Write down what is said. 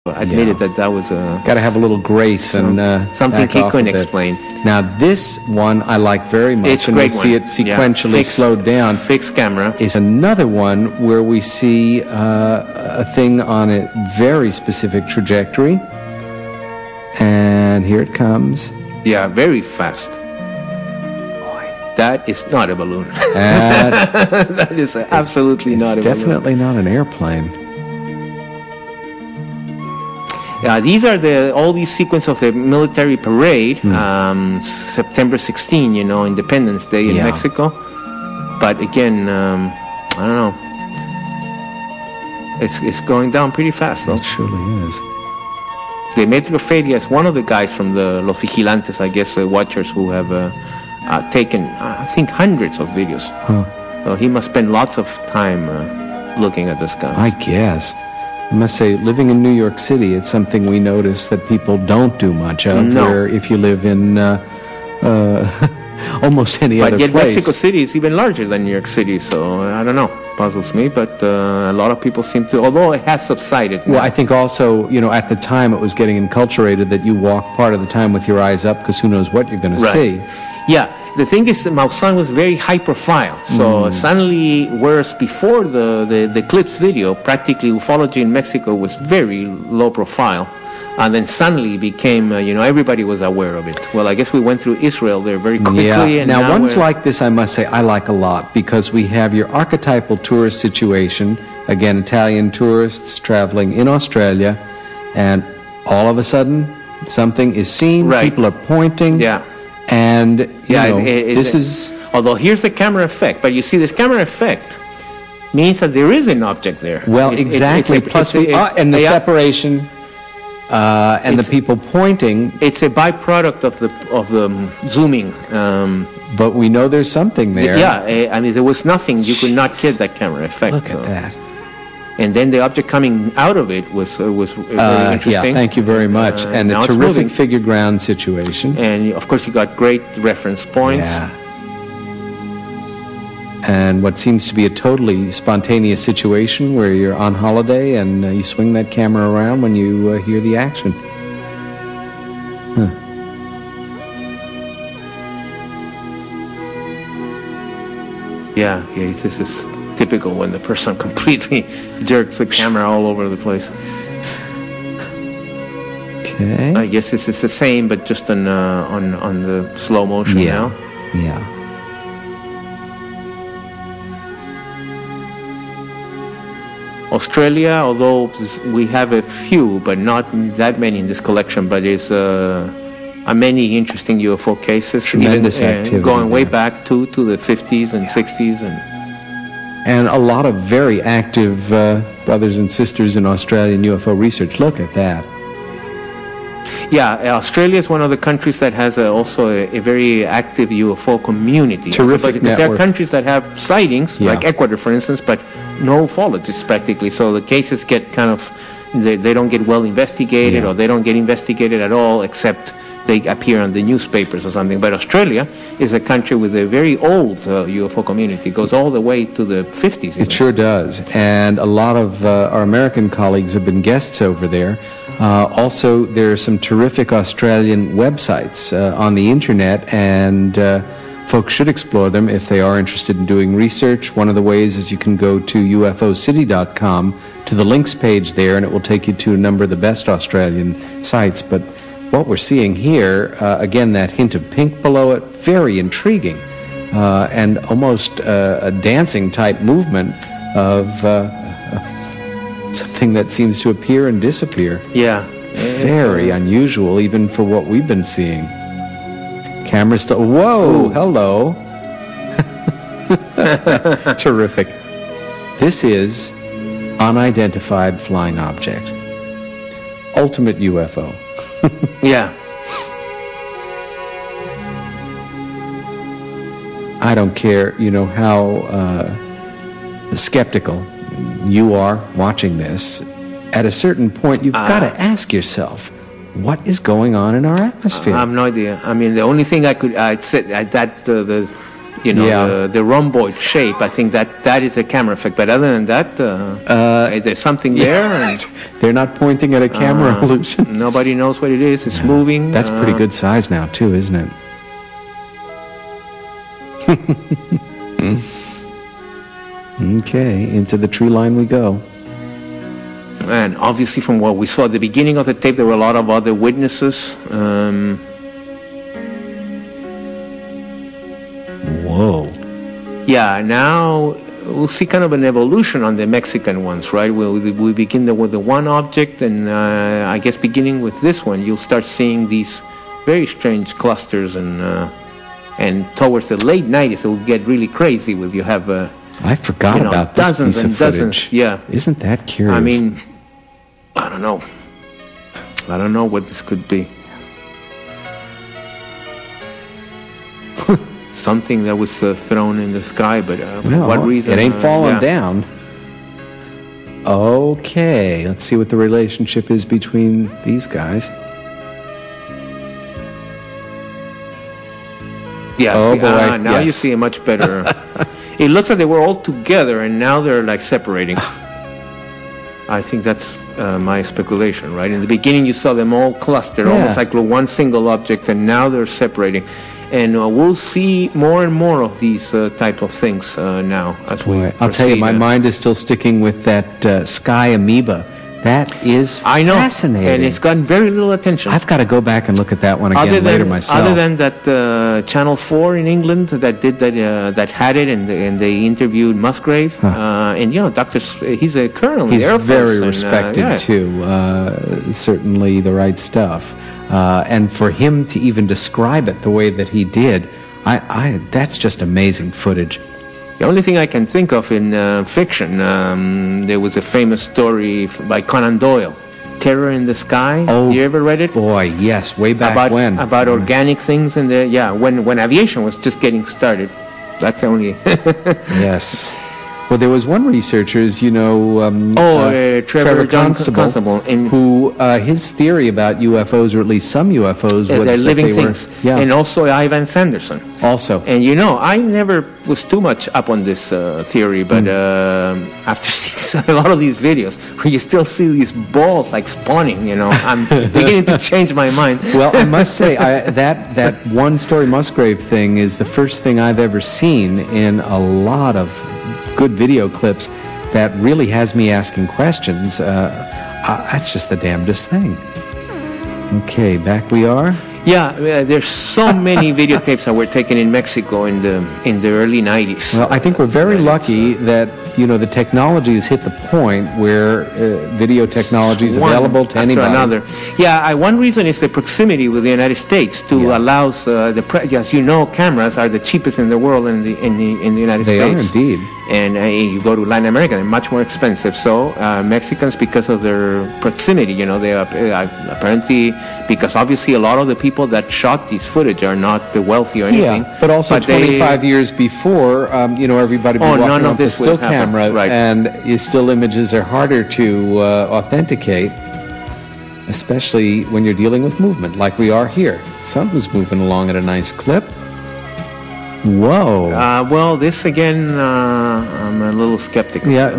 admitted that was got to have a little grace and something he couldn't explain. Now this one I like very much, it's and we see it sequentially slowed down. Fixed camera is another one where we see a thing on a very specific trajectory, and here it comes. Yeah, very fast. That is not a balloon. That is absolutely not a balloon. It's definitely not an airplane. These are all these sequence of the military parade, September 16, Independence Day in Mexico. But again, I don't know. It's going down pretty fast, though. It surely is. Demetrio Feria is one of the guys from the Los Vigilantes, I guess, watchers who have taken, I think, hundreds of videos. So he must spend lots of time looking at the skies. I guess. I must say, living in New York City, it's something we notice that people don't do much of. No. Where if you live in almost any other place. But yet Mexico City is even larger than New York City, so I don't know. Puzzles me, but a lot of people seem to, although it has subsided now. Well, I think also, at the time it was getting enculturated that you walk part of the time with your eyes up because who knows what you're going to see. Yeah. The thing is, Maussan was very high profile. So suddenly, whereas before the Eclipse video, practically ufology in Mexico was very low profile. And then suddenly became, everybody was aware of it. Well, I guess we went through Israel there very quickly. Yeah. And now ones like this, I must say, I like a lot because we have your archetypal tourist situation. Again, Italian tourists traveling in Australia. And all of a sudden, something is seen. Right. People are pointing. Yeah. And, this is... Although here's the camera effect, but you see this camera effect means that there is an object there. Well, exactly. Plus, the separation and the people pointing. It's a byproduct of the zooming. But we know there's something there. Yeah, I mean, there was nothing. You could not get that camera effect. Look at that. And then the object coming out of it was very interesting. Yeah, thank you very much. And a terrific figure ground situation. And of course, you got great reference points. Yeah. And what seems to be a totally spontaneous situation where you're on holiday and you swing that camera around when you hear the action. Yeah, this is typical when the person completely jerks the camera all over the place. Okay. I guess this is the same, but just on the slow motion now. Yeah. Australia, although we have a few, but not that many in this collection, but there's many interesting UFO cases. Tremendous activity. Going way back to the 50s and 60s. And a lot of very active brothers and sisters in Australian UFO research. Look at that. Yeah, Australia is one of the countries that has also a very active UFO community. Terrific network. There are countries that have sightings, like Ecuador, for instance, but no ufologists practically. So the cases get kind of, they don't get well investigated, or they don't get investigated at all, except they appear on the newspapers or something. But Australia is a country with a very old UFO community. It goes all the way to the 50s. It sure does. And a lot of our American colleagues have been guests over there. Also, there are some terrific Australian websites on the internet, and folks should explore them if they are interested in doing research. One of the ways is you can go to ufocity.com, to the links page there, and it will take you to a number of the best Australian sites. But what we're seeing here, again, that hint of pink below it, very intriguing, and almost a dancing type movement of something that seems to appear and disappear. Yeah. Very unusual, even for what we've been seeing. Camera still. Whoa! Ooh. Hello. Terrific. This is unidentified flying object. Ultimate UFO. Yeah. I don't care, how skeptical you are watching this. At a certain point, you've got to ask yourself, what is going on in our atmosphere? I have no idea. I mean, the only thing I'd say that the rhomboid shape. I think that is a camera effect. But other than that, there's something there. And, they're not pointing at a camera illusion. Nobody knows what it is. It's moving. That's pretty good size now, too, isn't it? Okay, into the tree line we go. And obviously, from what we saw at the beginning of the tape, there were a lot of other witnesses. Whoa. Yeah, now we'll see kind of an evolution on the Mexican ones, right? We begin with the one object, and I guess beginning with this one, you'll start seeing these very strange clusters, and towards the late 90s, it will get really crazy with you have I forgot about this dozens piece and of dozens. footage. Yeah, isn't that curious? I mean, I don't know what this could be. Something that was thrown in the sky, but for what reason? It ain't falling down. Okay, let's see what the relationship is between these guys. Yeah, oh, boy. Now you see a much better... It looks like they were all together, and now they're like separating. I think that's my speculation, right? In the beginning, you saw them all clustered, almost like one single object, and now they're separating. And we'll see more and more of these type of things now as we proceed. I'll tell you, my mind is still sticking with that sky amoeba. That is fascinating. And it's gotten very little attention. I've got to go back and look at that one again later myself. Other than that Channel 4 in England that did that had it, and they interviewed Musgrave. And, he's a colonel in the Air Force. He's very respected, too. Certainly the right stuff. And for him to even describe it the way that he did, that's just amazing footage. The only thing I can think of in fiction, there was a famous story by Conan Doyle, Terror in the Sky. Oh, you ever read it? Boy, yes, way back when. About organic things in the, when aviation was just getting started. That's the only... Yes. Well, there was one researcher, Trevor Constable, who his theory about UFOs, or at least some UFOs, was they're living that things. And also Ivan Sanderson. Also. And I never was too much up on this theory, but after seeing a lot of these videos where you still see these balls like spawning, I'm beginning to change my mind. Well, I must say, that one story Musgrave thing is the first thing I've ever seen in a lot of good video clips that really has me asking questions. That's just the damnedest thing. Okay, back we are. Yeah, there's so many videotapes that were taken in Mexico in the early 90s. Well, I think we're very lucky that the technology has hit the point where video technology is available to anybody. Another. Yeah, one reason is the proximity with the United States allows as you know, cameras are the cheapest in the world in the United States. They are indeed. And you go to Latin America, they're much more expensive. So Mexicans, because of their proximity, they are apparently, because obviously a lot of the people that shot these footage are not the wealthy or anything. Yeah, but also 25 years before, everybody be walking around with a still camera, right. And still images are harder to authenticate, especially when you're dealing with movement, like we are here. Something's moving along at a nice clip. Whoa. Well, this again, I'm a little skeptical. Yeah,